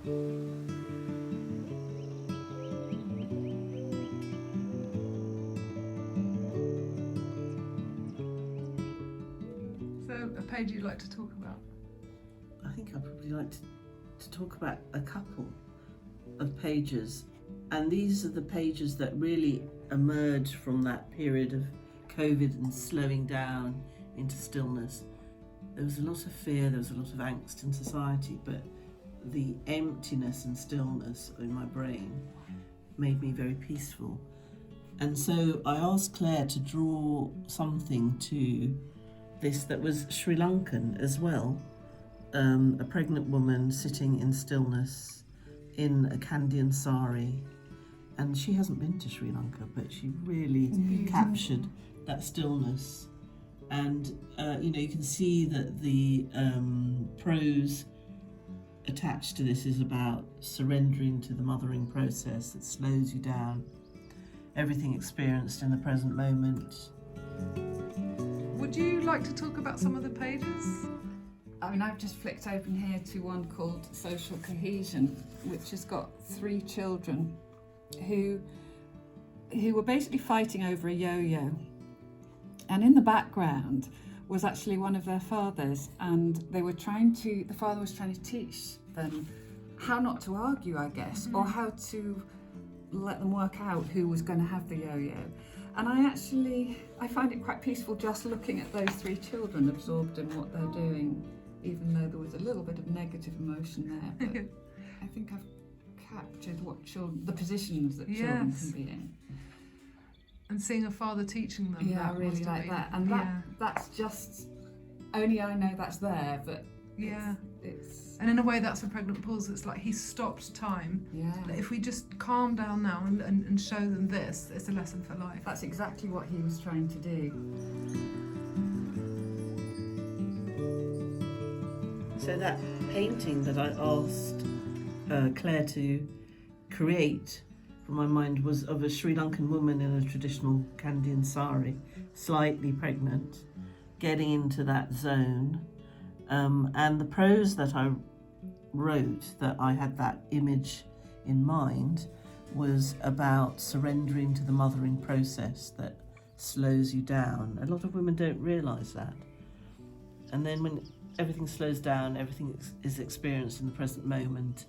So, a page you'd like to talk about? I think I'd probably like to talk about a couple of pages, and these are the pages that really emerge from that period of COVID and slowing down into stillness. There was a lot of fear, there was a lot of angst in society, but the emptiness and stillness in my brain made me very peaceful. And so I asked Claire to draw something to this that was Sri Lankan as well. A pregnant woman sitting in stillness in a Kandyan sari, and she hasn't been to Sri Lanka, but she really captured that stillness. And you can see that the prose attached to this is about surrendering to the mothering process that slows you down, everything experienced in the present moment. Would you like to talk about some of the pages? I mean, I've just flicked open here to one called Social Cohesion, which has got 3 children who were basically fighting over a yo-yo. And in the background was actually one of their fathers, and the father was trying to teach them how not to argue, I guess, or how to let them work out who was going to have the yo-yo. And I find it quite peaceful just looking at those 3 children absorbed in what they're doing, even though there was a little bit of negative emotion there. But I think I've captured the positions that children can be in. And seeing a father teaching them. Yeah, I really like that. And that's just, only I know that's there, but it's... And in a way that's a pregnant pause. It's like he stopped time. Yeah. If we just calm down now and show them this, it's a lesson for life. That's exactly what he was trying to do. So that painting that I asked Claire to create from my mind was of a Sri Lankan woman in a traditional Kandyan sari, slightly pregnant, getting into that zone. And the prose that I wrote, that I had that image in mind, was about surrendering to the mothering process that slows you down. A lot of women don't realise that. And then when everything slows down, everything is experienced in the present moment,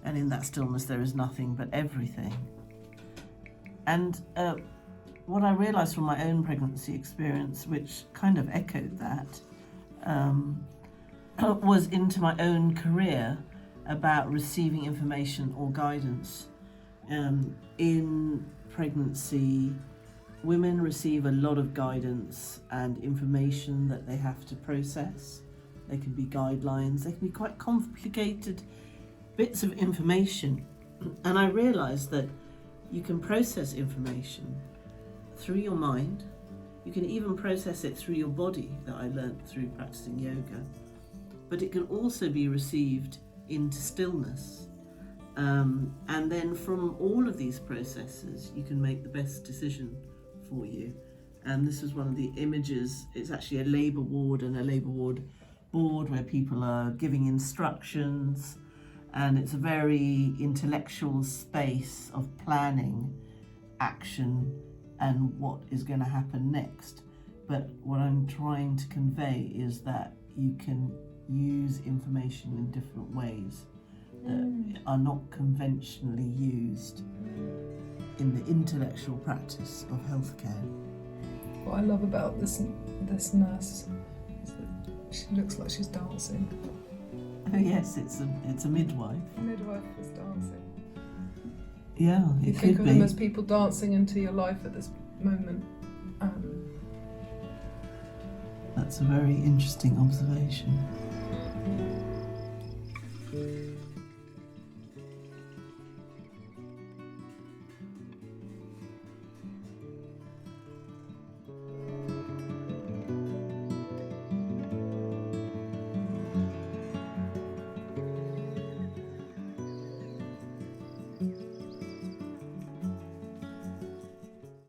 and in that stillness there is nothing but everything. And what I realised from my own pregnancy experience, which kind of echoed that, was into my own career about receiving information or guidance. In pregnancy, women receive a lot of guidance and information that they have to process. They can be guidelines, they can be quite complicated bits of information. And I realised that you can process information through your mind. You can even process it through your body, that I learnt through practicing yoga. But it can also be received into stillness. And then from all of these processes, you can make the best decision for you. And this was one of the images. It's actually a labour ward and a labour ward board where people are giving instructions. And it's a very intellectual space of planning, action, and what is going to happen next. But what I'm trying to convey is that you can use information in different ways that are not conventionally used in the intellectual practice of healthcare. What I love about this nurse is that she looks like she's dancing. Oh yes, it's a midwife. A midwife is dancing. Yeah, You it think could of be. them as people dancing into your life at this moment. That's a very interesting observation.